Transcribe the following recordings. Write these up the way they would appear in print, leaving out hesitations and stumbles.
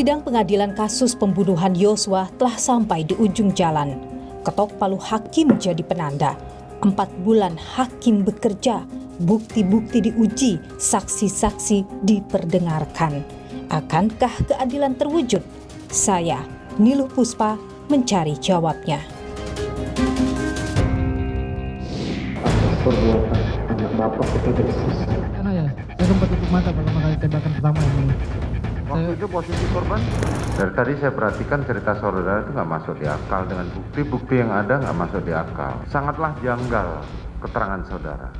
Sidang pengadilan kasus pembunuhan Yosua telah sampai di ujung jalan. Ketok palu hakim jadi penanda. 4 bulan hakim bekerja, bukti-bukti diuji, saksi-saksi diperdengarkan. Akankah keadilan terwujud? Saya, Niluh Puspa, mencari jawabnya. Perbuatan anak bapak kita dari sisi. Karena ya, saya sempat tutup mata pertama kali tembakan pertama ini. Waktu itu posisi korban? Dari tadi saya perhatikan cerita saudara itu nggak masuk di akal, dengan bukti-bukti yang ada nggak masuk di akal. Sangatlah janggal keterangan saudara.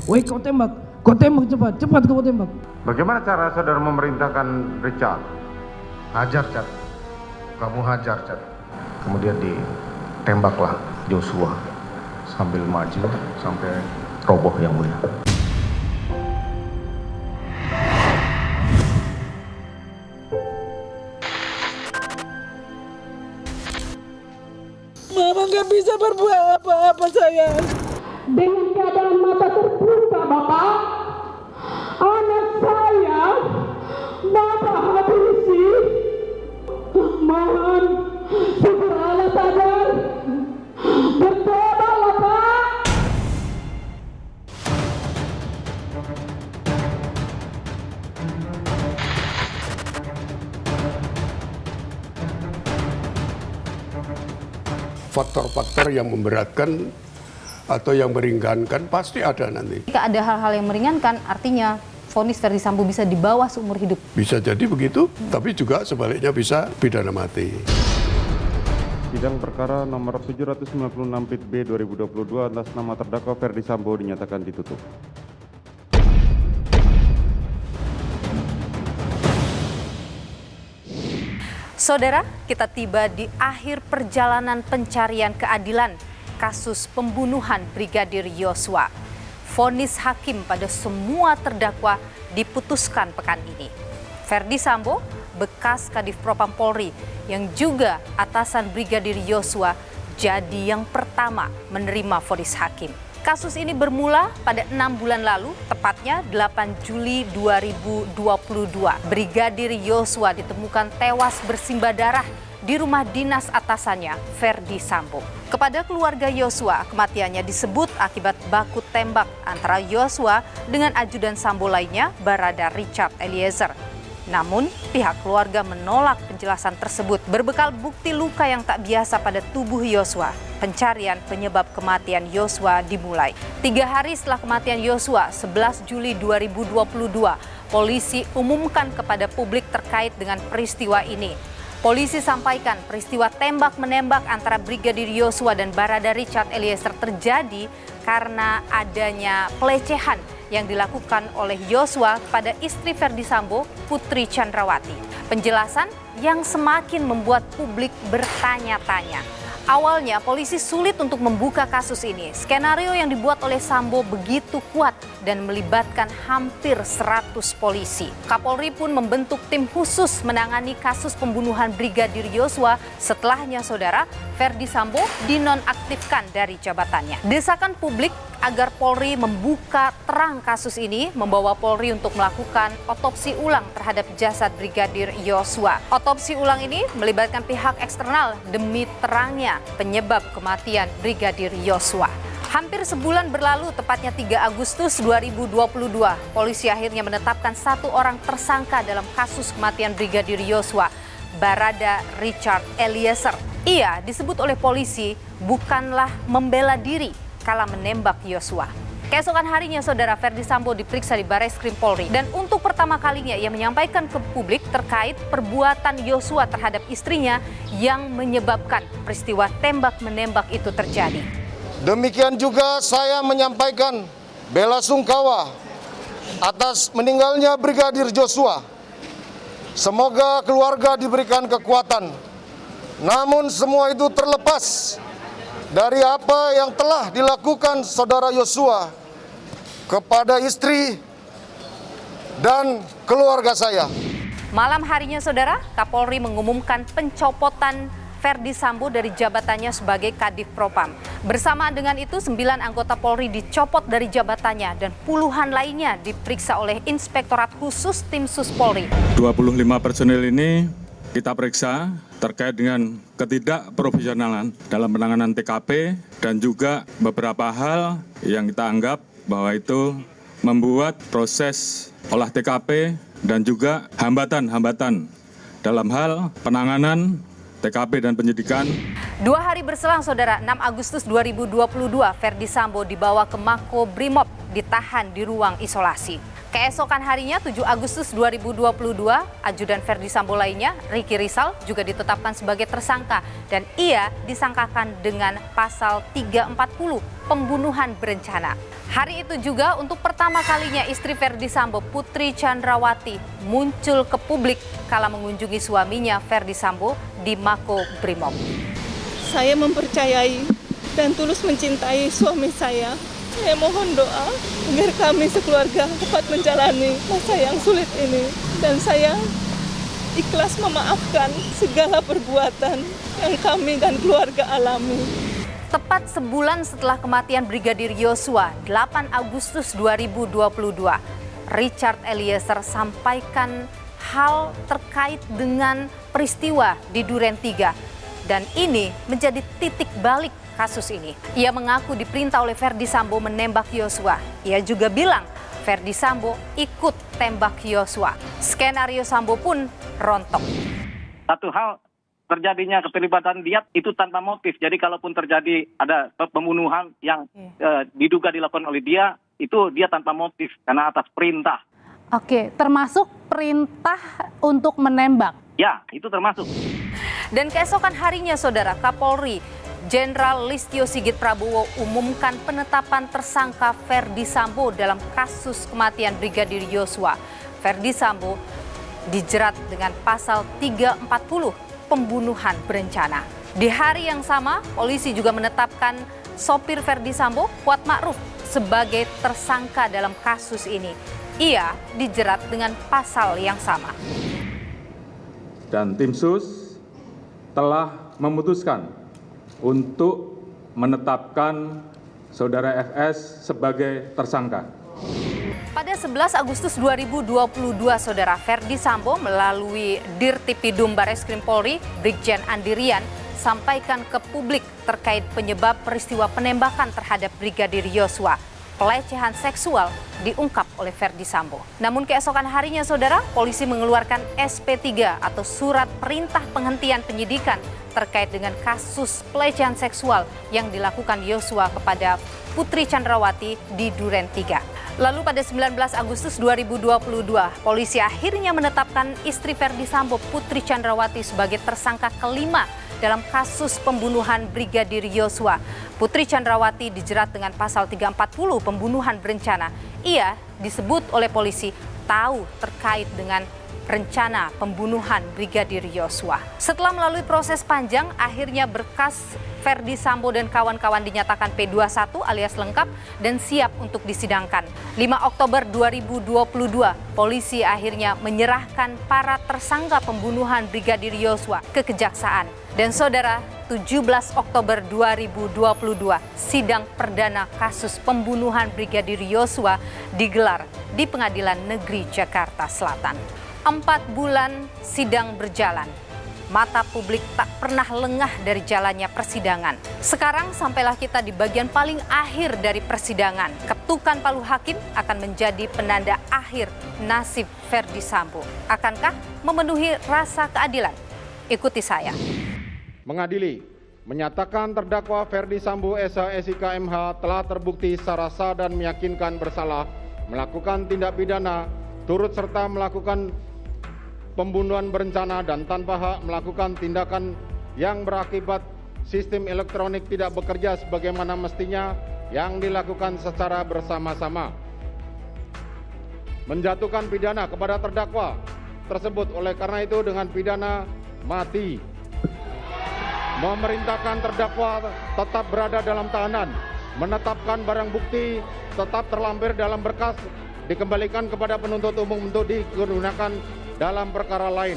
Woi, kau tembak cepat kau tembak. Bagaimana cara saudara memerintahkan Richard? Hajar, Cat. Kamu hajar, Cat. Kemudian ditembaklah Joshua sambil maju sampai roboh yang mulia. Mama nggak bisa berbuat apa-apa, sayang. Dengan keadaan mata terbuka, Bapak, anak saya, Bapak habisi. Mohon segeralah sadar. Bertobatlah, Pak. Faktor-faktor yang memberatkan atau yang meringankan pasti ada nanti. Jika ada hal-hal yang meringankan, artinya vonis Ferdy Sambo bisa di bawah seumur hidup. Bisa jadi begitu, tapi juga sebaliknya bisa pidana mati. Sidang perkara nomor 796 Pit B 2022 atas nama terdakwa Ferdy Sambo dinyatakan ditutup. Saudara, kita tiba di akhir perjalanan pencarian keadilan kasus pembunuhan Brigadir Yosua. Vonis hakim pada semua terdakwa diputuskan pekan ini. Ferdy Sambo, bekas Kadif Propam Polri yang juga atasan Brigadir Yosua, jadi yang pertama menerima vonis hakim. Kasus ini bermula pada 6 bulan lalu, tepatnya 8 Juli 2022. Brigadir Yosua ditemukan tewas bersimbah darah di rumah dinas atasannya, Ferdy Sambo. Kepada keluarga Yosua, kematiannya disebut akibat baku tembak antara Yosua dengan ajudan Sambo lainnya, Barada Richard Eliezer. Namun, pihak keluarga menolak penjelasan tersebut. Berbekal bukti luka yang tak biasa pada tubuh Yosua, pencarian penyebab kematian Yosua dimulai. 3 hari setelah kematian Yosua, 11 Juli 2022, polisi umumkan kepada publik terkait dengan peristiwa ini. Polisi sampaikan peristiwa tembak-menembak antara Brigadir Yosua dan Barada Richard Eliezer terjadi karena adanya pelecehan yang dilakukan oleh Yosua kepada istri Ferdy Sambo, Putri Chandrawati. Penjelasan yang semakin membuat publik bertanya-tanya. Awalnya polisi sulit untuk membuka kasus ini. Skenario yang dibuat oleh Sambo begitu kuat dan melibatkan hampir 100 polisi. Kapolri pun membentuk tim khusus menangani kasus pembunuhan Brigadir Yosua. Setelahnya, saudara, Ferdy Sambo dinonaktifkan dari jabatannya. Desakan publik agar Polri membuka terang kasus ini membawa Polri untuk melakukan otopsi ulang terhadap jasad Brigadir Yosua. Otopsi ulang ini melibatkan pihak eksternal demi terangnya penyebab kematian Brigadir Yosua. Hampir sebulan berlalu, tepatnya 3 Agustus 2022, polisi akhirnya menetapkan 1 orang tersangka dalam kasus kematian Brigadir Yosua, Barada Richard Eliezer. Ia disebut oleh polisi bukanlah membela diri kala menembak Yosua. Keesokan harinya, saudara, Ferdy Sambo diperiksa di Barreskrim Polri. Dan untuk pertama kalinya ia menyampaikan ke publik terkait perbuatan Yosua terhadap istrinya yang menyebabkan peristiwa tembak-menembak itu terjadi. Demikian juga saya menyampaikan bela sungkawa atas meninggalnya Brigadir Joshua. Semoga keluarga diberikan kekuatan. Namun semua itu terlepas dari apa yang telah dilakukan saudara Yosua kepada istri dan keluarga saya. Malam harinya, saudara, Kapolri mengumumkan pencopotan Ferdy Sambo dari jabatannya sebagai Kadif Propam. Bersamaan dengan itu, 9 anggota Polri dicopot dari jabatannya dan puluhan lainnya diperiksa oleh Inspektorat Khusus Tim Sus Polri. 25 personil ini kita periksa terkait dengan ketidakprofesionalan dalam penanganan TKP dan juga beberapa hal yang kita anggap bahwa itu membuat proses olah TKP dan juga hambatan-hambatan dalam hal penanganan TKP dan penyidikan. 2 hari berselang, Saudara, 6 Agustus 2022, Ferdi Sambo dibawa ke Mako Brimob, ditahan di ruang isolasi. Keesokan harinya, 7 Agustus 2022, ajudan Ferdi Sambo lainnya, Ricky Rizal, juga ditetapkan sebagai tersangka dan ia disangkakan dengan pasal 340, pembunuhan berencana. Hari itu juga untuk pertama kalinya istri Ferdi Sambo, Putri Chandrawati, muncul ke publik kala mengunjungi suaminya Ferdi Sambo di Mako Brimob. Saya mempercayai dan tulus mencintai suami saya. Saya mohon doa agar kami sekeluarga dapat menjalani masa yang sulit ini. Dan saya ikhlas memaafkan segala perbuatan yang kami dan keluarga alami. Tepat sebulan setelah kematian Brigadir Yosua, 8 Agustus 2022, Richard Eliezer sampaikan hal terkait dengan peristiwa di Duren 3. Dan ini menjadi titik balik kasus ini. Ia mengaku diperintah oleh Ferdi Sambo menembak Yosua. Ia juga bilang Ferdi Sambo ikut tembak Yosua. Skenario Sambo pun rontok. Satu hal, terjadinya keterlibatan dia itu tanpa motif. Jadi kalaupun terjadi ada pembunuhan yang diduga dilakukan oleh dia, itu dia tanpa motif karena atas perintah. Oke, termasuk perintah untuk menembak. Ya, itu termasuk. Dan keesokan harinya, Saudara, Kapolri Jenderal Listio Sigit Prabowo umumkan penetapan tersangka Ferdi Sambo dalam kasus kematian Brigadir Yosua. Ferdi Sambo dijerat dengan pasal 340, pembunuhan berencana. Di hari yang sama, polisi juga menetapkan sopir Ferdi Sambo, Kuat Ma'ruf, sebagai tersangka dalam kasus ini. Ia dijerat dengan pasal yang sama. Dan tim sus telah memutuskan untuk menetapkan Saudara FS sebagai tersangka. Pada 11 Agustus 2022, Saudara, Ferdi Sambo melalui Dirtipidum Bareskrim Polri, Brigjen Andirian, sampaikan ke publik terkait penyebab peristiwa penembakan terhadap Brigadir Yosua. Pelecehan seksual diungkap oleh Ferdi Sambo. Namun keesokan harinya, Saudara, polisi mengeluarkan SP3 atau surat perintah penghentian penyidikan terkait dengan kasus pelecehan seksual yang dilakukan Yosua kepada Putri Chandrawati di Duren 3. Lalu pada 19 Agustus 2022, polisi akhirnya menetapkan istri Ferdi Sambo, Putri Chandrawati, sebagai tersangka kelima dalam kasus pembunuhan Brigadir Yosua. Putri Chandrawati dijerat dengan pasal 340, pembunuhan berencana. Ia disebut oleh polisi tahu terkait dengan rencana pembunuhan Brigadir Yosua. Setelah melalui proses panjang, akhirnya berkas Ferdi Sambo dan kawan-kawan dinyatakan P21 alias lengkap dan siap untuk disidangkan. 5 Oktober 2022, polisi akhirnya menyerahkan para tersangka pembunuhan Brigadir Yosua ke Kejaksaan. Dan Saudara, 17 Oktober 2022, sidang perdana kasus pembunuhan Brigadir Yosua digelar di Pengadilan Negeri Jakarta Selatan. 4 bulan sidang berjalan. Mata publik tak pernah lengah dari jalannya persidangan. Sekarang sampailah kita di bagian paling akhir dari persidangan. Ketukan palu hakim akan menjadi penanda akhir nasib Ferdi Sambo. Akankah memenuhi rasa keadilan? Ikuti saya. Mengadili, menyatakan terdakwa Ferdi Sambo SH SIK MH telah terbukti secara sah dan meyakinkan bersalah melakukan tindak pidana turut serta melakukan pembunuhan berencana dan tanpa hak melakukan tindakan yang berakibat sistem elektronik tidak bekerja sebagaimana mestinya yang dilakukan secara bersama-sama. Menjatuhkan pidana kepada terdakwa tersebut oleh karena itu dengan pidana mati. Memerintahkan terdakwa tetap berada dalam tahanan, menetapkan barang bukti tetap terlampir dalam berkas, dikembalikan kepada penuntut umum untuk digunakan dalam perkara lain.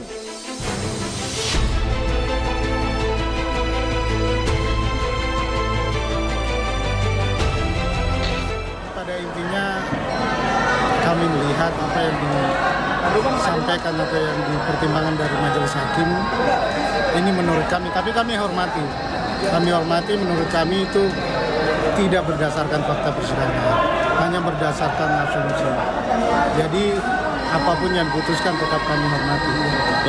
Pada intinya kami melihat apa yang disampaikan atau yang dipertimbangkan dari majelis hakim ini menurut kami, tapi kami hormati. Kami hormati, menurut kami itu tidak berdasarkan fakta persidangan, hanya berdasarkan asumsi. Jadi apapun yang diputuskan tetap kami hormati.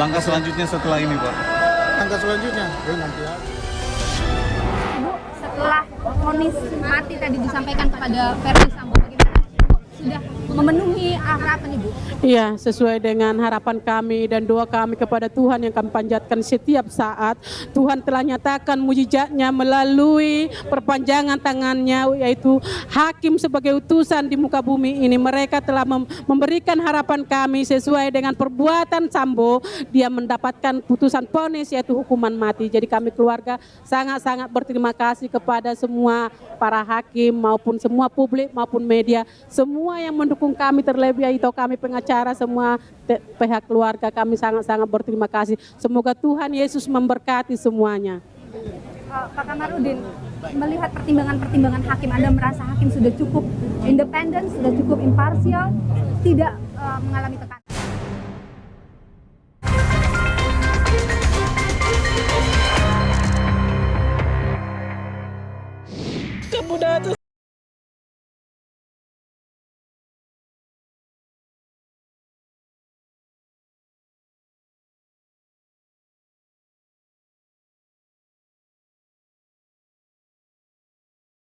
Langkah selanjutnya setelah ini, Pak? Langkah selanjutnya, nanti aja. Ibu, setelah vonis mati tadi disampaikan kepada Ferdi Sambo, bagaimana Ibu sudah memenuhi harapan Ibu? Iya, sesuai dengan harapan kami dan doa kami kepada Tuhan yang kami panjatkan setiap saat. Tuhan telah nyatakan mujizatnya melalui perpanjangan tangannya, yaitu hakim sebagai utusan di muka bumi ini. Mereka telah memberikan harapan kami sesuai dengan perbuatan Sambo. Dia mendapatkan putusan vonis yaitu hukuman mati. Jadi kami keluarga sangat-sangat berterima kasih kepada semua para hakim maupun semua publik maupun media. Semua yang mendukung kami, terlebih itu kami pengacara, semua pihak keluarga kami sangat-sangat berterima kasih. Semoga Tuhan Yesus memberkati semuanya. Pak Kamarudin, melihat pertimbangan-pertimbangan hakim, Anda merasa hakim sudah cukup independen, sudah cukup imparsial, tidak mengalami tekanan? Kemudian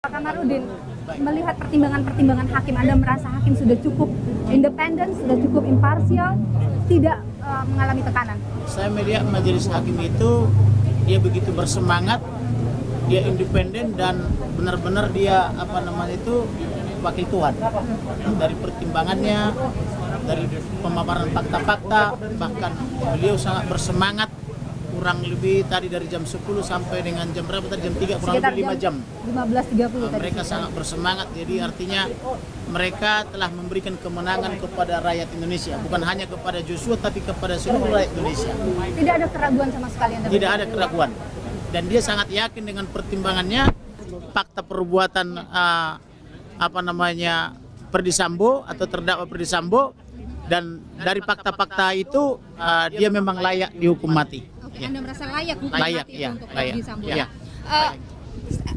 Pak Kamarudin, melihat pertimbangan-pertimbangan hakim, Anda merasa hakim sudah cukup independen, sudah cukup imparsial, tidak mengalami tekanan? Saya melihat majelis hakim itu dia begitu bersemangat, dia independen dan benar-benar dia wakil Tuhan. Dari pertimbangannya, dari pemaparan fakta-fakta, bahkan beliau sangat bersemangat. Kurang lebih tadi dari jam 10 sampai dengan jam berapa tadi, jam 3, kurang lebih 5 jam. 15.30 tadi. Mereka sangat bersemangat, jadi artinya mereka telah memberikan kemenangan kepada rakyat Indonesia, bukan hanya kepada Joshua tapi kepada seluruh rakyat Indonesia. Tidak ada keraguan sama sekali? Tidak ada keraguan. Dan dia sangat yakin dengan pertimbangannya, fakta perbuatan Ferdi Sambo atau terdakwa Ferdi Sambo, dan dari fakta-fakta itu dia memang layak dihukum mati. Anda merasa layak hukum mati untuk Ferdi Sambo? Ya.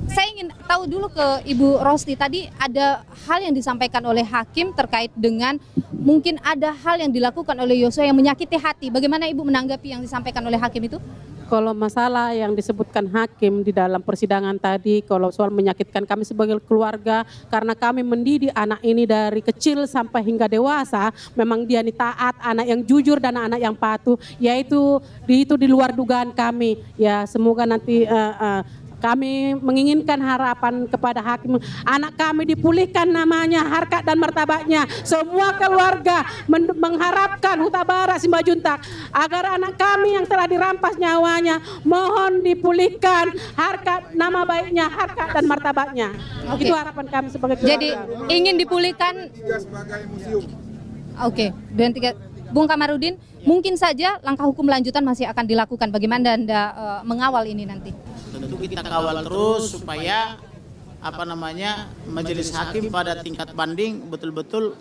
Saya ingin tahu dulu ke Ibu Rosti, tadi ada hal yang disampaikan oleh hakim terkait dengan mungkin ada hal yang dilakukan oleh Yosua yang menyakiti hati. Bagaimana Ibu menanggapi yang disampaikan oleh hakim itu? Kalau masalah yang disebutkan hakim di dalam persidangan tadi, kalau soal menyakitkan kami sebagai keluarga, karena kami mendidik anak ini dari kecil sampai hingga dewasa, memang dia ini taat, anak yang jujur dan anak yang patuh, yaitu itu di luar dugaan kami. Ya, semoga nanti kami menginginkan harapan kepada hakim, anak kami dipulihkan namanya, harkat dan martabatnya. Semua keluarga mengharapkan Huta Barat Simbajuntak agar anak kami yang telah dirampas nyawanya mohon dipulihkan harkat, nama baiknya, harkat dan martabatnya. Oke. Itu harapan kami sebagai keluarga. Jadi ingin dipulihkan. Oke, dan Bung Kamarudin, mungkin saja langkah hukum lanjutan masih akan dilakukan. Bagaimana Anda mengawal ini nanti? Tentu kita kawal terus supaya majelis hakim pada tingkat banding betul-betul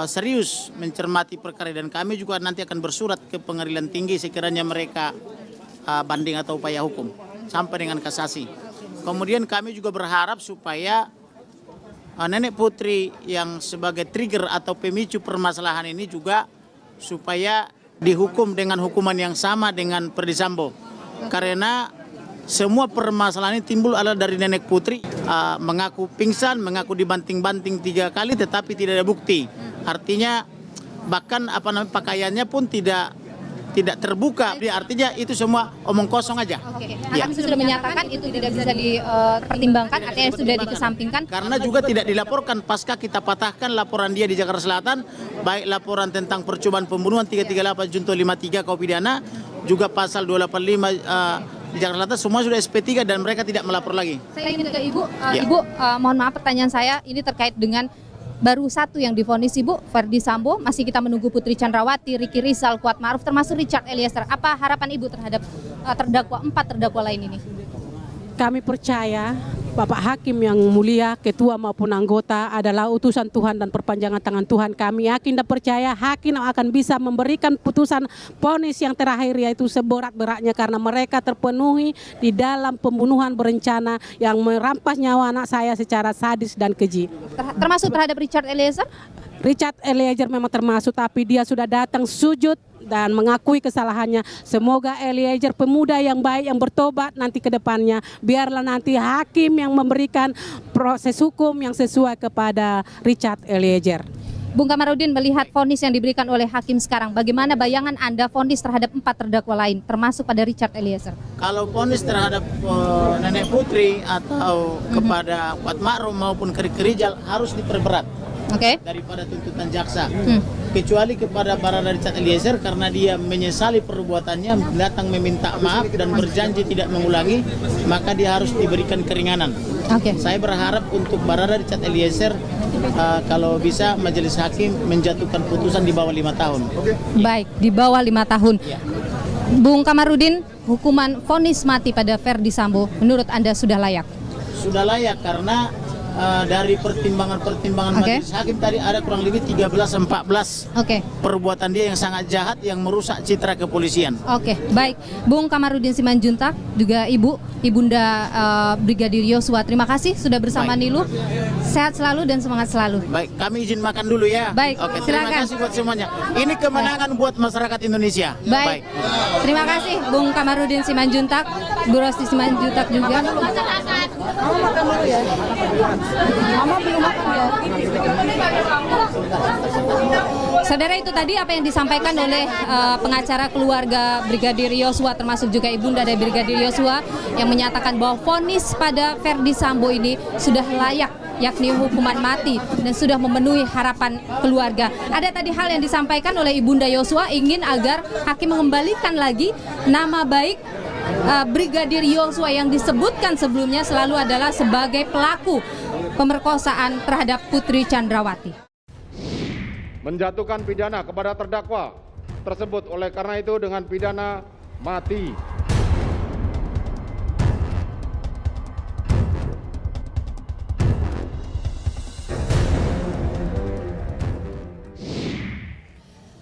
serius mencermati perkara, dan kami juga nanti akan bersurat ke pengadilan tinggi sekiranya mereka banding atau upaya hukum sampai dengan kasasi. Kemudian kami juga berharap supaya nenek putri yang sebagai trigger atau pemicu permasalahan ini juga supaya dihukum dengan hukuman yang sama dengan Ferdi Sambo, karena semua permasalahan ini timbul adalah dari nenek putri mengaku pingsan, mengaku dibanting-banting 3 kali tetapi tidak ada bukti. Artinya bahkan pakaiannya pun tidak terbuka. Artinya itu semua omong kosong aja. Oke. Kami sudah menyatakan itu tidak bisa dipertimbangkan, artinya sudah dikesampingkan. Karena juga tidak dilaporkan pasca kita patahkan laporan dia di Jakarta Selatan, baik laporan tentang percobaan pembunuhan 338 Junto 53 KUH pidana, juga pasal 285 di Jakarta Selatan, semua sudah SP3 dan mereka tidak melapor lagi. Saya ingin ke Ibu, Ibu mohon maaf pertanyaan saya ini terkait dengan baru satu yang divonis Ibu, Ferdi Sambo, masih kita menunggu Putri Chandrawati, Ricky Rizal, Kuat Ma'ruf, termasuk Richard Eliezer. Apa harapan Ibu terhadap 4 terdakwa lain ini? Kami percaya Bapak Hakim yang mulia, ketua maupun anggota adalah utusan Tuhan dan perpanjangan tangan Tuhan. Kami yakin dan percaya Hakim akan bisa memberikan putusan vonis yang terakhir, yaitu seberat-beratnya karena mereka terpenuhi di dalam pembunuhan berencana yang merampas nyawa anak saya secara sadis dan keji. Termasuk terhadap Richard Eliezer? Richard Eliezer memang termasuk, tapi dia sudah datang sujud dan mengakui kesalahannya. Semoga Eliezer pemuda yang baik yang bertobat nanti ke depannya. Biarlah nanti hakim yang memberikan proses hukum yang sesuai kepada Richard Eliezer. Bung Kamarudin, melihat vonis yang diberikan oleh hakim sekarang, bagaimana bayangan Anda vonis terhadap 4 terdakwa lain, termasuk pada Richard Eliezer? Kalau vonis terhadap Nenek Putri atau kepada Kuat Ma'ruf maupun Riki Rizal harus diperberat daripada tuntutan jaksa. Kecuali kepada Barada Richard Eliezer karena dia menyesali perbuatannya, datang meminta maaf dan berjanji tidak mengulangi, maka dia harus diberikan keringanan. Saya berharap untuk Barada Richard Eliezer kalau bisa majelis hakim menjatuhkan putusan di bawah 5 tahun. Baik, di bawah 5 tahun. Bung Kamarudin, hukuman vonis mati pada Ferdi Sambo menurut Anda sudah layak? Sudah layak karena dari pertimbangan majelis hakim tadi ada kurang lebih 13-14 perbuatan dia yang sangat jahat yang merusak citra kepolisian. Baik. Bung Kamarudin Simanjuntak, juga Ibunda Brigadir Yosua, terima kasih sudah bersama Niluh. Sehat selalu dan semangat selalu. Baik, kami izin makan dulu ya. Baik, terima kasih buat semuanya. Ini kemenangan buat masyarakat Indonesia. Baik. Terima kasih Bung Kamarudin Simanjuntak, Bu Rosti Simanjuntak juga. Mama makan dulu ya. Mama belum makan ya. Saudara, itu tadi apa yang disampaikan oleh pengacara keluarga Brigadir Yosua, termasuk juga ibunda dari Brigadir Yosua, yang menyatakan bahwa vonis pada Ferdi Sambo ini sudah layak, yakni hukuman mati, dan sudah memenuhi harapan keluarga. Ada tadi hal yang disampaikan oleh ibunda Yosua, ingin agar hakim mengembalikan lagi nama baik Brigadir Yosua yang disebutkan sebelumnya selalu adalah sebagai pelaku pemerkosaan terhadap Putri Chandrawati. Menjatuhkan pidana kepada terdakwa tersebut oleh karena itu dengan pidana mati.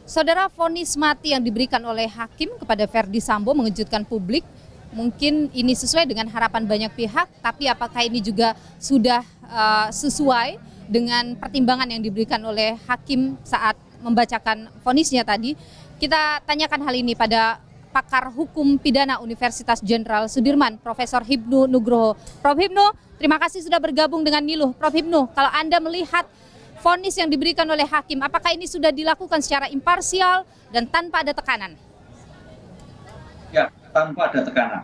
Saudara, vonis mati yang diberikan oleh hakim kepada Ferdi Sambo mengejutkan publik. Mungkin ini sesuai dengan harapan banyak pihak, tapi apakah ini juga sudah sesuai dengan pertimbangan yang diberikan oleh hakim saat membacakan vonisnya tadi? Kita tanyakan hal ini pada pakar hukum pidana Universitas Jenderal Sudirman, Profesor Hibnu Nugroho. Prof Hibnu, terima kasih sudah bergabung dengan Niluh. Prof Hibnu, kalau Anda melihat vonis yang diberikan oleh hakim, apakah ini sudah dilakukan secara imparsial dan tanpa ada tekanan? Ya, tanpa ada tekanan.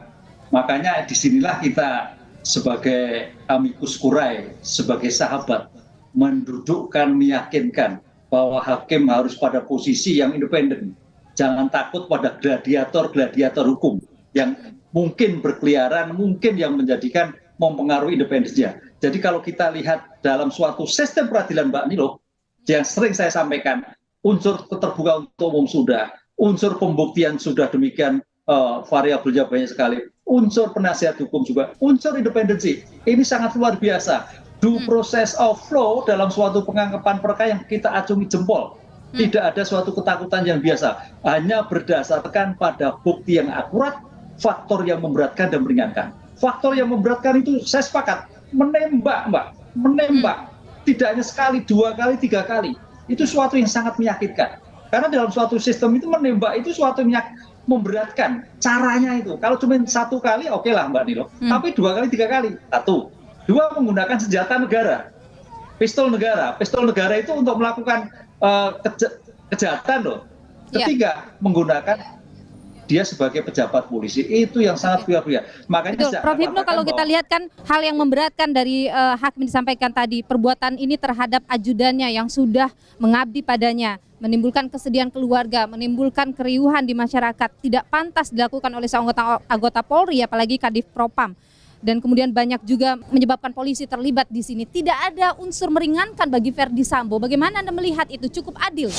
Makanya disinilah kita sebagai amicus curiae, sebagai sahabat, mendudukkan, meyakinkan bahwa hakim harus pada posisi yang independen. Jangan takut pada gladiator hukum yang mungkin berkeliaran, mungkin yang menjadikan mempengaruhi independensinya. Jadi kalau kita lihat dalam suatu sistem peradilan Mbak Niluh, yang sering saya sampaikan, unsur keterbukaan untuk umum sudah, unsur pembuktian sudah demikian variabelnya banyak sekali, unsur penasihat hukum juga, unsur independensi. Ini sangat luar biasa. Due process of law dalam suatu pengangkapan perkara yang kita acungi jempol. Tidak ada suatu ketakutan yang biasa. Hanya berdasarkan pada bukti yang akurat, faktor yang memberatkan dan meringankan. Faktor yang memberatkan itu saya sepakat. Menembak, Mbak. Menembak. Tidak hanya sekali, 2 kali, 3 kali. Itu suatu yang sangat menyakitkan. Karena dalam suatu sistem itu menembak itu suatu yang memberatkan. Caranya itu. Kalau cuma 1 kali, oke lah Mbak Niluh. Tapi 2 kali, 3 kali. 1. 2, menggunakan senjata negara. Pistol negara. Pistol negara itu untuk melakukan kejahatan loh. Ketiga, menggunakan dia sebagai pejabat polisi, itu yang sangat berbahaya. Makanya Prof Hibnu, kalau kita lihat kan hal yang memberatkan dari hakim disampaikan tadi, perbuatan ini terhadap ajudannya yang sudah mengabdi padanya, menimbulkan kesedihan keluarga, menimbulkan keriuhan di masyarakat, tidak pantas dilakukan oleh seorang anggota Polri, apalagi Kadif Propam. Dan kemudian banyak juga menyebabkan polisi terlibat di sini. Tidak ada unsur meringankan bagi Ferdi Sambo. Bagaimana Anda melihat itu? Cukup adil?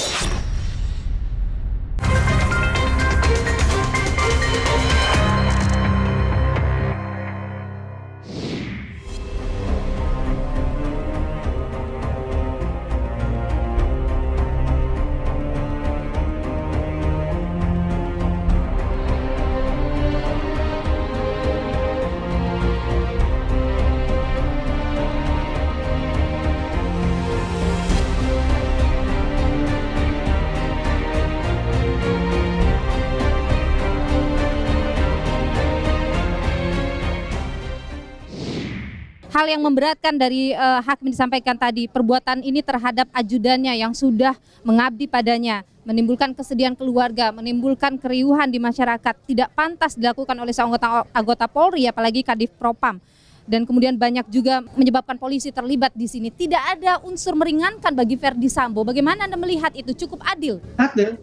hal yang memberatkan dari hakim disampaikan tadi, perbuatan ini terhadap ajudannya yang sudah mengabdi padanya, menimbulkan kesedihan keluarga, menimbulkan keriuhan di masyarakat, tidak pantas dilakukan oleh seorang anggota Polri, apalagi Kadif Propam. Dan kemudian banyak juga menyebabkan polisi terlibat di sini. Tidak ada unsur meringankan bagi Verdi Sambo. Bagaimana Anda melihat itu? Cukup adil? Adil,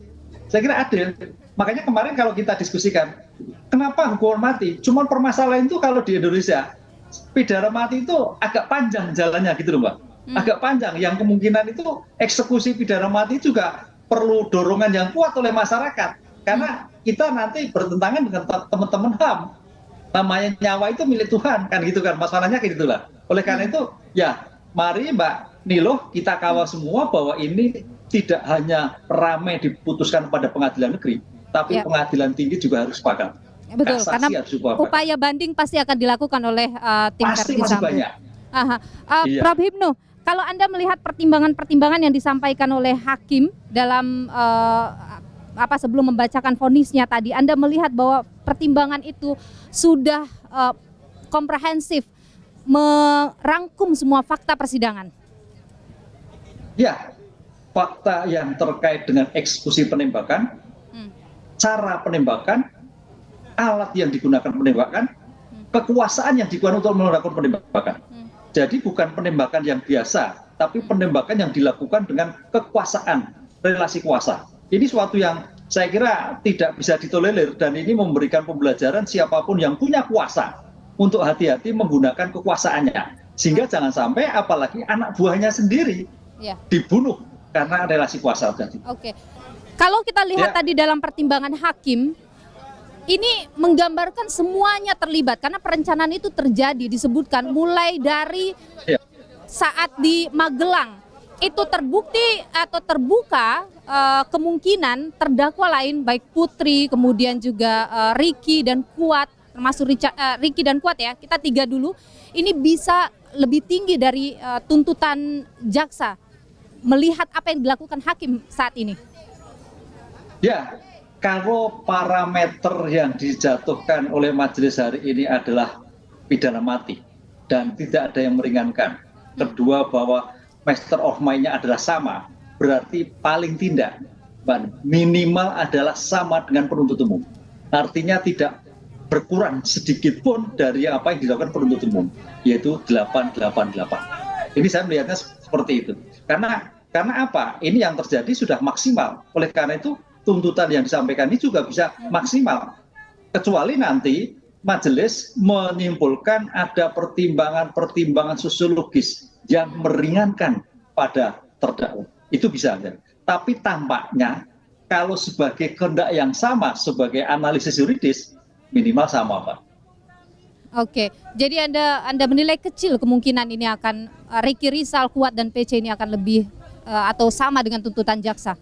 saya kira adil. Makanya kemarin kalau kita diskusikan, kenapa hukuman mati? Cuman permasalahan itu kalau di Indonesia, pidana mati itu agak panjang jalannya gitu loh Mbak. Agak panjang, yang kemungkinan itu eksekusi pidana mati juga perlu dorongan yang kuat oleh masyarakat. Karena kita nanti bertentangan dengan teman-teman HAM. Namanya nyawa itu milik Tuhan, kan gitu kan, masalahnya kayak gitulah. Oleh karena itu, ya mari Mbak Nilo kita kawal semua bahwa ini tidak hanya ramai diputuskan pada pengadilan negeri, tapi pengadilan tinggi juga harus sepakat. Betul, karena upaya banding pasti akan dilakukan oleh tim Verdi Sambo. Banyak. Iya. Prof Hipnu, kalau Anda melihat pertimbangan-pertimbangan yang disampaikan oleh hakim dalam sebelum membacakan vonisnya tadi, Anda melihat bahwa pertimbangan itu sudah komprehensif, merangkum semua fakta persidangan? Ya, fakta yang terkait dengan eksekusi penembakan, cara penembakan, alat yang digunakan penembakan, kekuasaan yang digunakan untuk melakukan penembakan. Jadi bukan penembakan yang biasa, tapi penembakan yang dilakukan dengan kekuasaan, relasi kuasa. Ini suatu yang saya kira tidak bisa ditolerir, dan ini memberikan pembelajaran siapapun yang punya kuasa untuk hati-hati menggunakan kekuasaannya. Sehingga jangan sampai apalagi anak buahnya sendiri dibunuh karena relasi kuasa tadi. Oke. Kalau kita lihat tadi dalam pertimbangan hakim, ini menggambarkan semuanya terlibat karena perencanaan itu terjadi, disebutkan mulai dari saat di Magelang itu terbukti atau terbuka kemungkinan terdakwa lain baik Putri, kemudian juga Ricky dan Kuat, termasuk Ricky dan Kuat ya, kita 3 dulu, ini bisa lebih tinggi dari tuntutan jaksa melihat apa yang dilakukan hakim saat ini. Ya, kalau parameter yang dijatuhkan oleh majelis hari ini adalah pidana mati dan tidak ada yang meringankan. Kedua, bahwa master of mind-nya adalah sama, berarti paling tidak minimal adalah sama dengan penuntut umum. Artinya tidak berkurang sedikit pun dari apa yang dilakukan penuntut umum, yaitu 888. Ini saya melihatnya seperti itu. Karena apa? Ini yang terjadi sudah maksimal. Oleh karena itu tuntutan yang disampaikan ini juga bisa maksimal. Kecuali nanti majelis menyimpulkan ada pertimbangan sosiologis yang meringankan pada terdakwa. Itu bisa. Tapi tampaknya kalau sebagai kehendak yang sama, sebagai analisis yuridis, minimal sama, Pak. Oke, jadi Anda menilai kecil kemungkinan ini akan Ricky Rizal, Kuat dan PC ini akan lebih atau sama dengan tuntutan jaksa?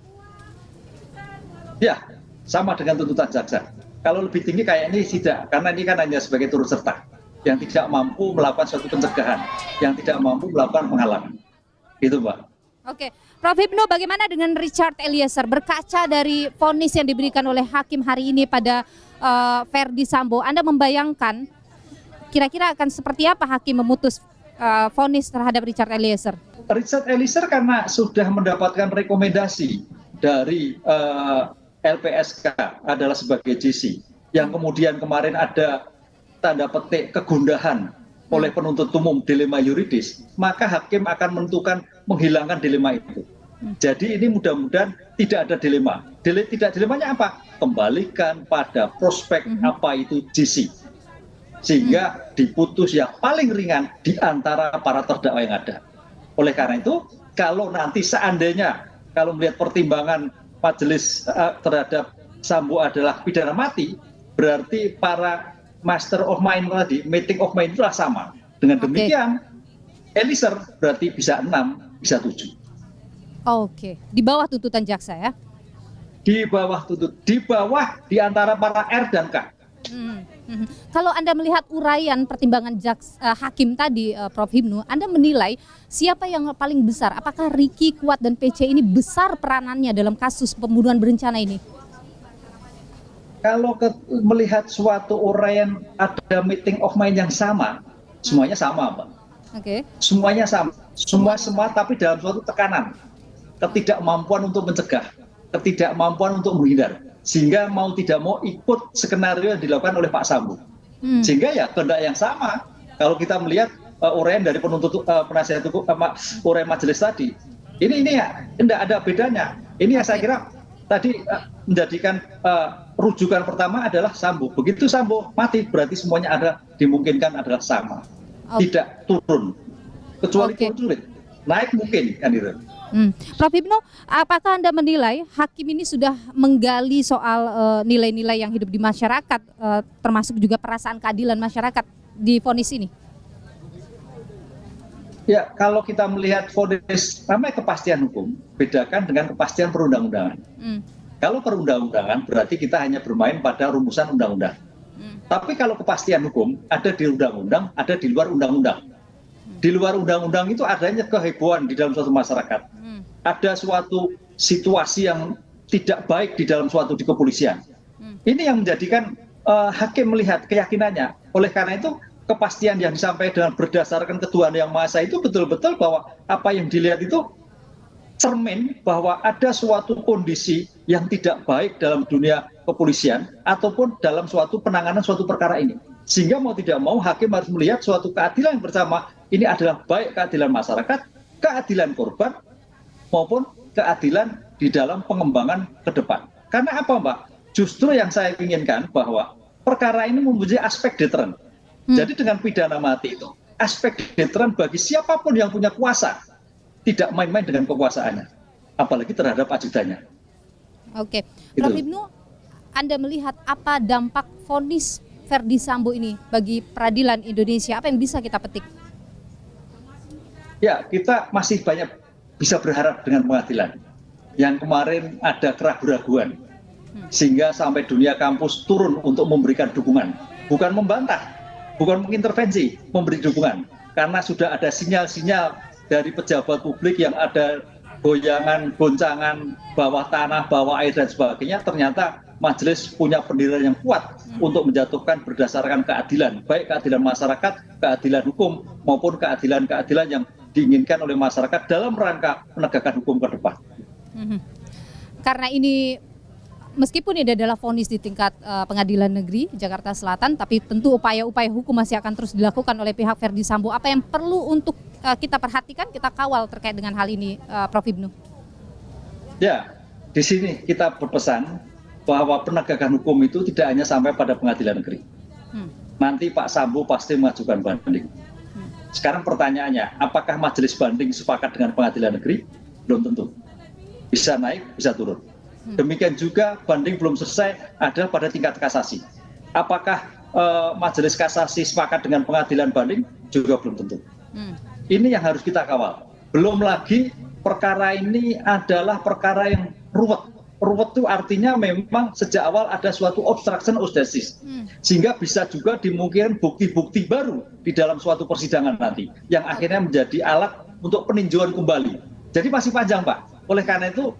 Ya, sama dengan tuntutan jaksa. Kalau lebih tinggi kayak ini tidak, karena ini kan hanya sebagai turut serta yang tidak mampu melakukan suatu pencegahan, yang tidak mampu melakukan penghalangan. Itu, Pak. Oke, Prof Hipnu, bagaimana dengan Richard Eliezer? Berkaca dari vonis yang diberikan oleh hakim hari ini pada Verdi Sambo, Anda membayangkan kira-kira akan seperti apa hakim memutus vonis terhadap Richard Eliezer? Richard Eliezer karena sudah mendapatkan rekomendasi dari LPSK adalah sebagai JC, yang kemudian kemarin ada tanda petik kegundahan oleh penuntut umum, dilema yuridis, maka hakim akan menentukan menghilangkan dilema itu. Jadi ini mudah-mudahan tidak ada dilema. Tidak dilemanya apa? Kembalikan pada prospek apa itu JC, sehingga diputus yang paling ringan di antara para terdakwa yang ada. Oleh karena itu, kalau nanti seandainya kalau melihat pertimbangan majelis terhadap Sambo adalah pidana mati, berarti para master of mind tadi, meeting of mind itulah sama. Dengan demikian, Eliezer berarti bisa 6, bisa 7. Oke, di bawah tuntutan jaksa ya? Di bawah di antara para R dan K. Kalau Anda melihat uraian pertimbangan hakim tadi, Prof Hipnu, Anda menilai siapa yang paling besar? Apakah Ricky, Kuat, dan PC ini besar peranannya dalam kasus pembunuhan berencana ini? Kalau melihat suatu uraian ada meeting of mind yang sama, semuanya sama, Pak. Semuanya sama, semua tapi dalam suatu tekanan, ketidakmampuan untuk mencegah, ketidakmampuan untuk menghindar, sehingga mau tidak mau ikut skenario yang dilakukan oleh Pak Sambo. Sehingga ya kehendak yang sama. Kalau kita melihat uraian dari penuntut penasihat hukum, uraian majelis tadi, ini ya tidak ada bedanya. Ini yang saya kira tadi menjadikan rujukan pertama adalah Sambo. Begitu Sambo mati berarti semuanya ada dimungkinkan adalah sama, tidak turun, kecuali turun sulit, naik mungkin kan itu. Prof. Hipnu, apakah Anda menilai hakim ini sudah menggali soal nilai-nilai yang hidup di masyarakat, termasuk juga perasaan keadilan masyarakat di vonis ini? Ya, kalau kita melihat vonis, namanya kepastian hukum, bedakan dengan kepastian perundang-undangan. Kalau perundang-undangan berarti kita hanya bermain pada rumusan undang-undang. Tapi kalau kepastian hukum ada di undang-undang, ada di luar undang-undang. Di luar undang-undang itu adanya kehebohan di dalam suatu masyarakat. Ada suatu situasi yang tidak baik di dalam suatu di kepolisian. Ini yang menjadikan hakim melihat keyakinannya. Oleh karena itu kepastian yang disampaikan berdasarkan ketuhanan yang Maha Esa itu betul-betul bahwa apa yang dilihat itu cermin bahwa ada suatu kondisi yang tidak baik dalam dunia kepolisian ataupun dalam suatu penanganan suatu perkara ini. Sehingga mau tidak mau hakim harus melihat suatu keadilan yang bersama ini adalah baik keadilan masyarakat, keadilan korban, maupun keadilan di dalam pengembangan ke depan. Karena apa Mbak? Justru yang saya inginkan bahwa perkara ini mempunyai aspek deteren. Jadi dengan pidana mati itu, aspek deteren bagi siapapun yang punya kuasa, tidak main-main dengan kekuasaannya, apalagi terhadap ajudannya. Oke, Prof. Hipnu, Anda melihat apa dampak vonis Ferdi Sambo ini bagi peradilan Indonesia? Apa yang bisa kita petik? Ya, kita masih banyak bisa berharap dengan pengadilan. Yang kemarin ada keraguan-raguan, sehingga sampai dunia kampus turun untuk memberikan dukungan. Bukan membantah, bukan mengintervensi, memberi dukungan. Karena sudah ada sinyal-sinyal dari pejabat publik yang ada goyangan, goncangan, bawah tanah, bawah air dan sebagainya, ternyata majelis punya pendirian yang kuat untuk menjatuhkan berdasarkan keadilan, baik keadilan masyarakat, keadilan hukum, maupun keadilan-keadilan yang diinginkan oleh masyarakat dalam rangka penegakan hukum ke depan. Karena ini, meskipun ini adalah vonis di tingkat pengadilan negeri Jakarta Selatan, tapi tentu upaya-upaya hukum masih akan terus dilakukan oleh pihak Ferdi Sambo. Apa yang perlu untuk kita perhatikan, kita kawal terkait dengan hal ini, Prof. Hipnu? Ya, di sini kita berpesan bahwa penegakan hukum itu tidak hanya sampai pada pengadilan negeri. Nanti Pak Sambo pasti mengajukan banding. Sekarang pertanyaannya, apakah majelis banding sepakat dengan pengadilan negeri? Belum tentu. Bisa naik, bisa turun. Demikian juga banding belum selesai adalah pada tingkat kasasi. Apakah majelis kasasi sepakat dengan pengadilan banding? Juga belum tentu. Ini yang harus kita kawal. Belum lagi perkara ini adalah perkara yang ruwet. Ruwet itu artinya memang sejak awal ada suatu obstruction of justice, sehingga bisa juga dimungkinkan bukti-bukti baru di dalam suatu persidangan nanti, yang akhirnya menjadi alat untuk peninjauan kembali. Jadi masih panjang Pak. Oleh karena itu,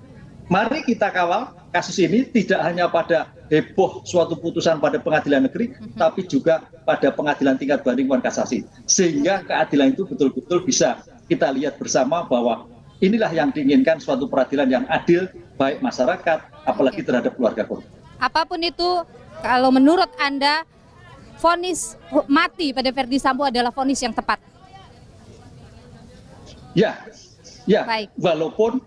mari kita kawal kasus ini tidak hanya pada heboh suatu putusan pada pengadilan negeri, tapi juga pada pengadilan tingkat banding dan kasasi, sehingga keadilan itu betul-betul bisa kita lihat bersama bahwa inilah yang diinginkan suatu peradilan yang adil, baik masyarakat, apalagi terhadap keluarga korban. Apapun itu, kalau menurut Anda, vonis mati pada Ferdi Sambo adalah vonis yang tepat? Ya, baik. Walaupun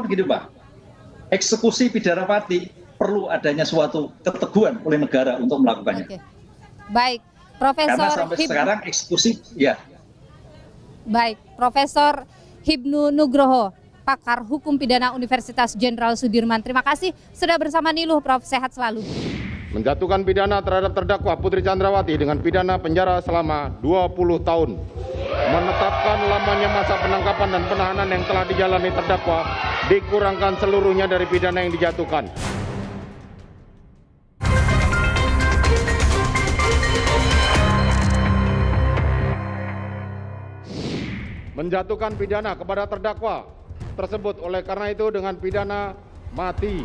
gini Pak, eksekusi pidana mati perlu adanya suatu keteguhan oleh negara untuk melakukannya. Baik, Profesor Karena sampai sekarang eksekusi, ya. Baik, Profesor Hipnu Nugroho, pakar hukum pidana Universitas Jenderal Sudirman. Terima kasih sudah bersama Niluh, Prof. Sehat selalu. Menjatuhkan pidana terhadap terdakwa Putri Chandrawati dengan pidana penjara selama 20 tahun. Menetapkan lamanya masa penangkapan dan penahanan yang telah dijalani terdakwa dikurangkan seluruhnya dari pidana yang dijatuhkan. Menjatuhkan pidana kepada terdakwa tersebut oleh karena itu dengan pidana mati.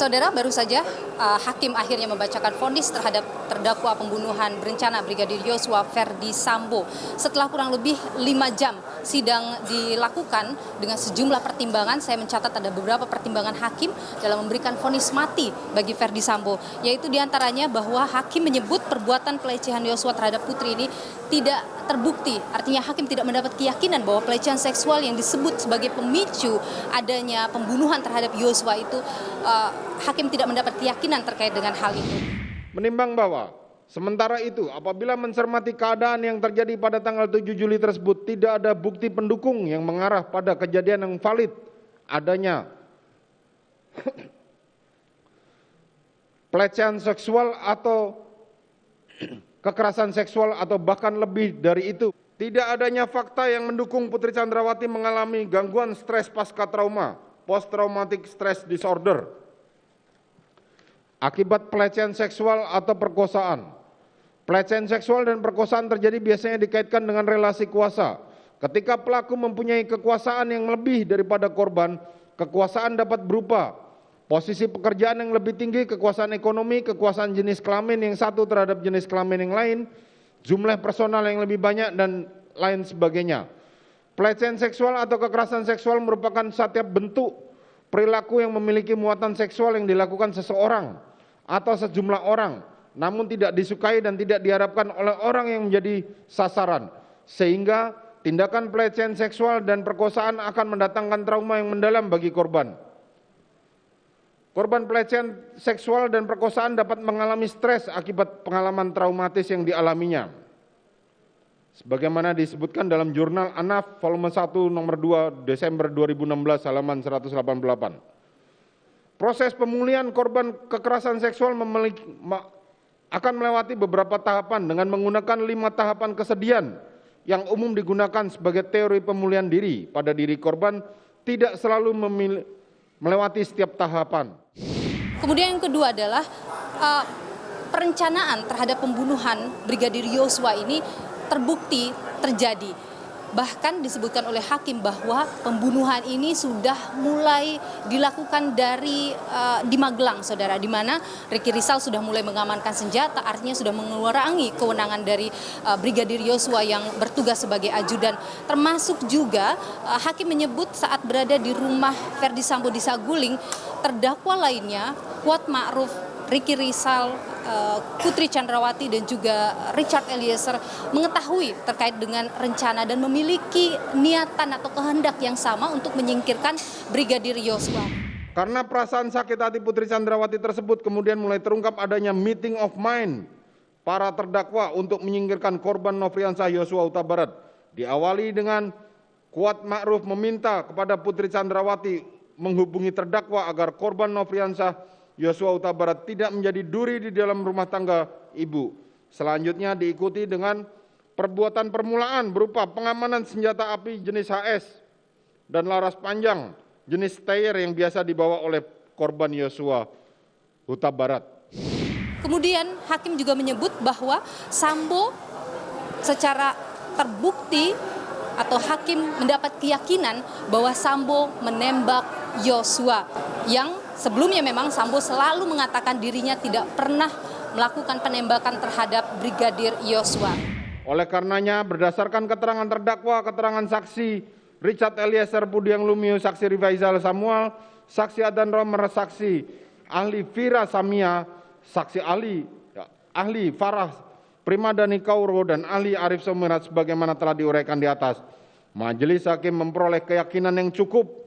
Saudara, baru saja hakim akhirnya membacakan vonis terhadap terdakwa pembunuhan berencana Brigadir Yosua Ferdi Sambo. Setelah kurang lebih 5 jam sidang dilakukan dengan sejumlah pertimbangan, saya mencatat ada beberapa pertimbangan hakim dalam memberikan vonis mati bagi Ferdi Sambo, yaitu diantaranya bahwa hakim menyebut perbuatan pelecehan Yosua terhadap putri ini tidak terbukti. Artinya hakim tidak mendapat keyakinan bahwa pelecehan seksual yang disebut sebagai pemicu adanya pembunuhan terhadap Yosua itu, hakim tidak mendapat keyakinan terkait dengan hal itu. Menimbang bahwa sementara itu apabila mencermati keadaan yang terjadi pada tanggal 7 Juli tersebut tidak ada bukti pendukung yang mengarah pada kejadian yang valid adanya pelecehan seksual atau kekerasan seksual atau bahkan lebih dari itu. Tidak adanya fakta yang mendukung Putri Chandrawati mengalami gangguan stres pasca trauma, post traumatic stress disorder, akibat pelecehan seksual atau perkosaan. Pelecehan seksual dan perkosaan terjadi biasanya dikaitkan dengan relasi kuasa. Ketika pelaku mempunyai kekuasaan yang lebih daripada korban, kekuasaan dapat berupa posisi pekerjaan yang lebih tinggi, kekuasaan ekonomi, kekuasaan jenis kelamin yang satu terhadap jenis kelamin yang lain, jumlah personal yang lebih banyak, dan lain sebagainya. Pelecehan seksual atau kekerasan seksual merupakan setiap bentuk perilaku yang memiliki muatan seksual yang dilakukan seseorang atau sejumlah orang, namun tidak disukai dan tidak diharapkan oleh orang yang menjadi sasaran, sehingga tindakan pelecehan seksual dan perkosaan akan mendatangkan trauma yang mendalam bagi korban. Korban pelecehan seksual dan perkosaan dapat mengalami stres akibat pengalaman traumatis yang dialaminya. Sebagaimana disebutkan dalam jurnal ANAF volume 1 nomor 2 Desember 2016 halaman 188. Proses pemulihan korban kekerasan seksual akan melewati beberapa tahapan dengan menggunakan 5 tahapan kesedihan yang umum digunakan sebagai teori pemulihan diri pada diri korban, tidak selalu melewati setiap tahapan. Kemudian yang kedua adalah perencanaan terhadap pembunuhan Brigadir Yosua ini terbukti terjadi. Bahkan disebutkan oleh hakim bahwa pembunuhan ini sudah mulai dilakukan di Magelang, saudara, di mana Ricky Rizal sudah mulai mengamankan senjata, artinya sudah mengurangi kewenangan dari Brigadir Yosua yang bertugas sebagai ajudan. Termasuk juga hakim menyebut saat berada di rumah Ferdi Sambo di Saguling, terdakwa lainnya Kuat Ma'ruf, Ricky Rizal, Putri Chandrawati dan juga Richard Eliezer mengetahui terkait dengan rencana dan memiliki niatan atau kehendak yang sama untuk menyingkirkan Brigadir Yosua. Karena perasaan sakit hati Putri Chandrawati tersebut, kemudian mulai terungkap adanya meeting of mind para terdakwa untuk menyingkirkan korban Nofriansah Yosua Huta Barat. Diawali dengan Kuat Ma'ruf meminta kepada Putri Chandrawati menghubungi terdakwa agar korban Nofriansah Yosua Huta Barat tidak menjadi duri di dalam rumah tangga ibu. Selanjutnya diikuti dengan perbuatan permulaan berupa pengamanan senjata api jenis HS dan laras panjang jenis Steyr yang biasa dibawa oleh korban Yosua Huta Barat. Kemudian hakim juga menyebut bahwa Sambo secara terbukti atau hakim mendapat keyakinan bahwa Sambo menembak Yosua, yang sebelumnya memang Sambo selalu mengatakan dirinya tidak pernah melakukan penembakan terhadap Brigadir Yosua. Oleh karenanya, berdasarkan keterangan terdakwa, keterangan saksi Richard Eliezer Pudiang Lumiu, saksi Rifaizal Samuel, saksi Adan Romer, saksi ahli Vira Samia, saksi ahli Farah Primadani Kauro, dan ahli Arif Somirat sebagaimana telah diuraikan di atas, majelis hakim memperoleh keyakinan yang cukup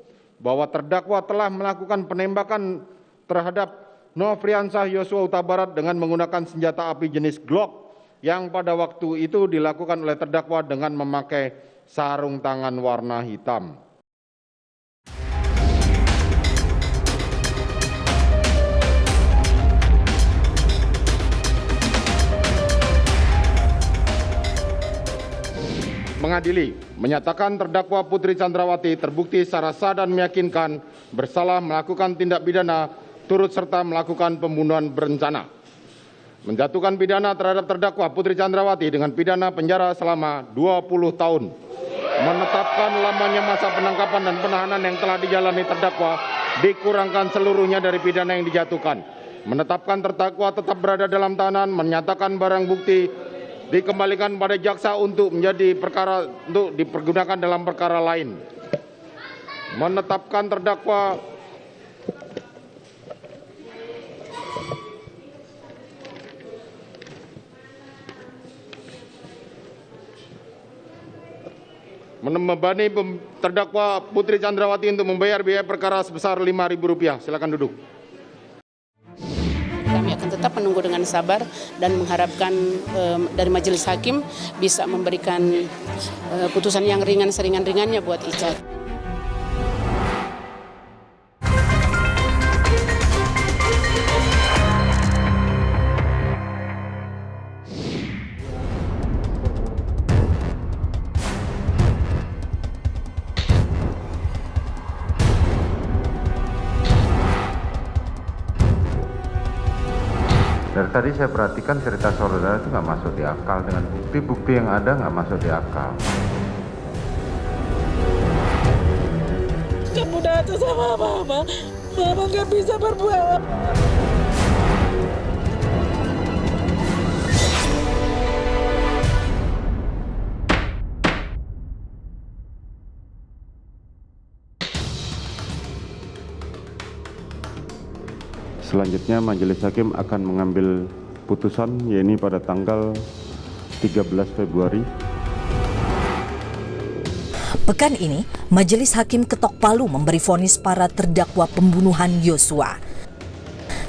bahwa terdakwa telah melakukan penembakan terhadap Nofriansah Yosua Huta Barat dengan menggunakan senjata api jenis Glock yang pada waktu itu dilakukan oleh terdakwa dengan memakai sarung tangan warna hitam. Mengadili, menyatakan terdakwa Putri Chandrawati terbukti secara sah dan meyakinkan bersalah melakukan tindak pidana turut serta melakukan pembunuhan berencana. Menjatuhkan pidana terhadap terdakwa Putri Chandrawati dengan pidana penjara selama 20 tahun. Menetapkan lamanya masa penangkapan dan penahanan yang telah dijalani terdakwa dikurangkan seluruhnya dari pidana yang dijatuhkan. Menetapkan terdakwa tetap berada dalam tahanan, menyatakan barang bukti dikembalikan pada jaksa untuk menjadi perkara untuk dipergunakan dalam perkara lain. Menetapkan terdakwa membebani terdakwa Putri Chandrawati untuk membayar biaya perkara sebesar Rp5.000. Silakan duduk. Kami akan tetap menunggu dengan sabar dan mengharapkan dari majelis hakim bisa memberikan putusan yang ringan seringan-ringannya buat Icat. Dari tadi saya perhatikan cerita saudara itu nggak masuk di akal, dengan bukti-bukti yang ada nggak masuk di akal. Kamu datang sama mama nggak bisa berbuat. Selanjutnya Majelis Hakim akan mengambil putusan yaitu pada tanggal 13 Februari. Pekan ini, Majelis Hakim ketok palu memberi vonis para terdakwa pembunuhan Yosua.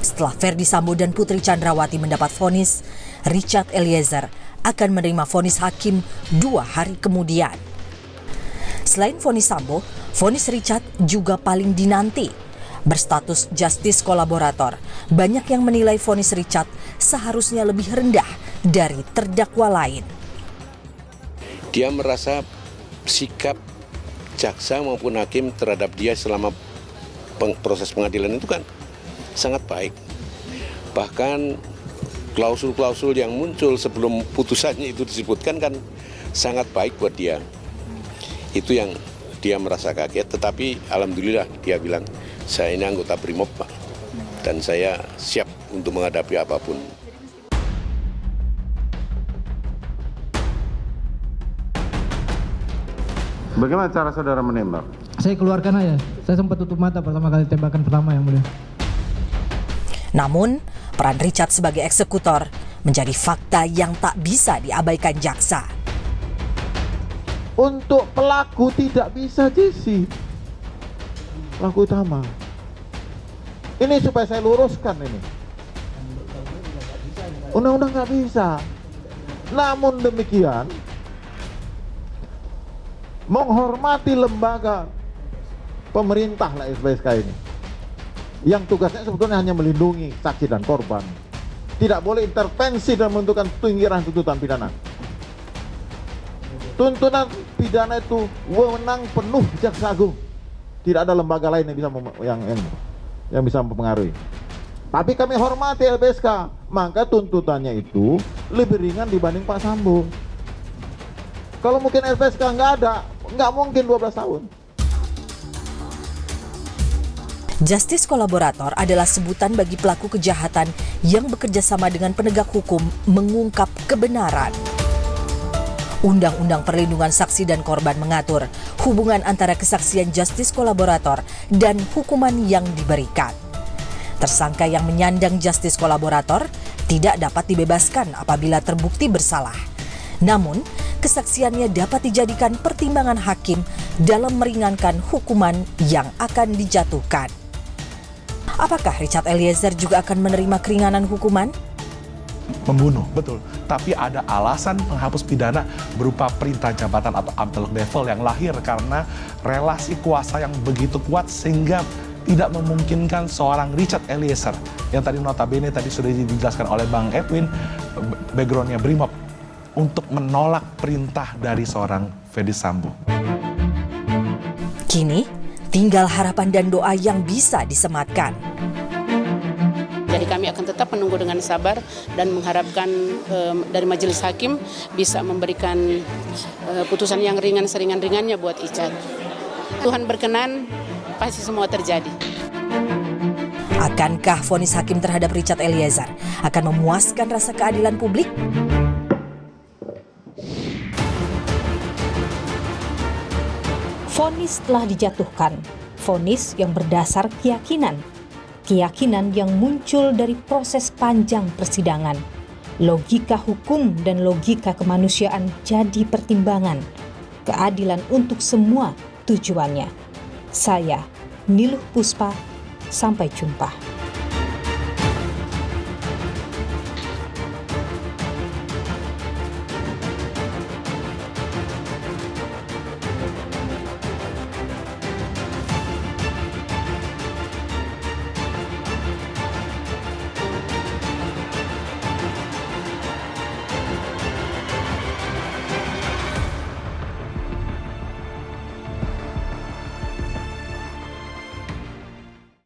Setelah Ferdi Sambo dan Putri Chandrawati mendapat vonis, Richard Eliezer akan menerima vonis hakim 2 hari kemudian. Selain vonis Sambo, vonis Richard juga paling dinanti. Berstatus justice kolaborator, banyak yang menilai vonis Richard seharusnya lebih rendah dari terdakwa lain. Dia merasa sikap jaksa maupun hakim terhadap dia selama proses pengadilan itu kan sangat baik. Bahkan klausul-klausul yang muncul sebelum putusannya itu disebutkan kan sangat baik buat dia. Itu yang dia merasa kaget, tetapi alhamdulillah dia bilang, saya ini anggota Brimob, Pak, dan saya siap untuk menghadapi apapun. Bagaimana cara saudara menembak? Saya keluarkan aja. Saya sempat tutup mata pertama kali tembakan pertama yang mulia. Namun, peran Richard sebagai eksekutor menjadi fakta yang tak bisa diabaikan jaksa. Untuk pelaku tidak bisa Jesse. Pelaku utama. Ini supaya saya luruskan ini. Undang-undang nggak bisa. Namun demikian, menghormati lembaga pemerintah lah LPSK ini, yang tugasnya sebetulnya hanya melindungi saksi dan korban, tidak boleh intervensi dan menentukan pinggiran tuntutan pidana. Tuntutan pidana itu wewenang penuh Jaksa Agung. Tidak ada lembaga lain yang bisa mempengaruhi. Tapi kami hormati LPSK, maka tuntutannya itu lebih ringan dibanding Pak Sambo. Kalau mungkin LPSK nggak mungkin 12 tahun. Justice kolaborator adalah sebutan bagi pelaku kejahatan yang bekerja sama dengan penegak hukum mengungkap kebenaran. Undang-Undang Perlindungan Saksi dan Korban mengatur hubungan antara kesaksian justice kolaborator dan hukuman yang diberikan. Tersangka yang menyandang justice kolaborator tidak dapat dibebaskan apabila terbukti bersalah. Namun, kesaksiannya dapat dijadikan pertimbangan hakim dalam meringankan hukuman yang akan dijatuhkan. Apakah Richard Eliezer juga akan menerima keringanan hukuman? Membunuh, betul. Tapi ada alasan penghapus pidana berupa perintah jabatan atau absolute level yang lahir karena relasi kuasa yang begitu kuat sehingga tidak memungkinkan seorang Richard Eliezer yang tadi notabene tadi sudah dijelaskan oleh Bang Edwin, backgroundnya Brimob, untuk menolak perintah dari seorang Ferdi Sambo. Kini, tinggal harapan dan doa yang bisa disematkan. Jadi kami akan tetap menunggu dengan sabar dan mengharapkan dari majelis hakim bisa memberikan putusan yang ringan seringan-ringannya buat Icat. Tuhan berkenan, pasti semua terjadi. Akankah vonis hakim terhadap Richard Eliezer akan memuaskan rasa keadilan publik? Vonis telah dijatuhkan, vonis yang berdasar keyakinan yang muncul dari proses panjang persidangan. Logika hukum dan logika kemanusiaan jadi pertimbangan. Keadilan untuk semua tujuannya. Saya, Niluh Puspa, sampai jumpa.